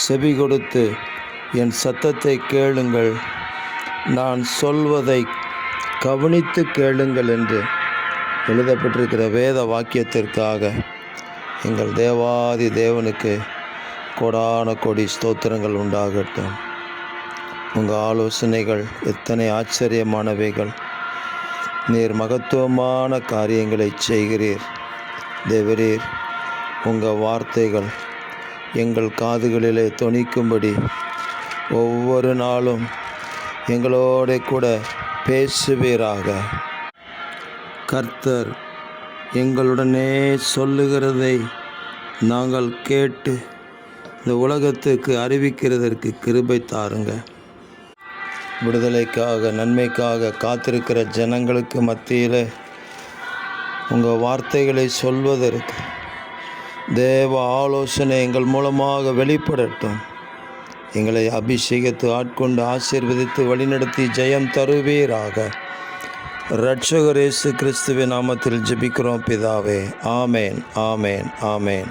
செவி கொடுத்து என் சத்தத்தை கேளுங்கள், நான் சொல்வதை கவனித்து கேளுங்கள் என்று எழுதப்பட்டிருக்கிற வேத வாக்கியத்திற்காக எங்கள் தேவாதி தேவனுக்கு கோடான கோடி ஸ்தோத்திரங்கள் உண்டாகட்டும். உங்கள் ஆலோசனைகள் எத்தனை ஆச்சரியமானவைகள்! நீர் மகத்துவமான காரியங்களை செய்கிறீர் தேவரீர். உங்கள் வார்த்தைகள் எங்கள் காதுகளிலே தொனிக்கும்படி ஒவ்வொரு நாளும் எங்களோட கூட பேசுவீராக. கர்த்தர் எங்களுடனே சொல்லுகிறதை நாங்கள் கேட்டு இந்த உலகத்துக்கு அறிவிக்கிறதற்கு கிருபை தாருங்க. விடுதலைக்காக நன்மைக்காக காத்திருக்கிற ஜனங்களுக்கு மத்தியில் உங்கள் வார்த்தைகளை சொல்வதற்கு தேவ ஆலோசனை எங்கள் மூலமாக வெளிப்படட்டும். எங்களை அபிஷேகத்து ஆட்கொண்டு ஆசீர்வதித்து வழிநடத்தி ஜெயம் தருவீராக. இரட்சகர் இயேசு கிறிஸ்துவின் நாமத்தில் ஜெபிக்கிறோம் பிதாவே. ஆமேன், ஆமேன், ஆமேன்.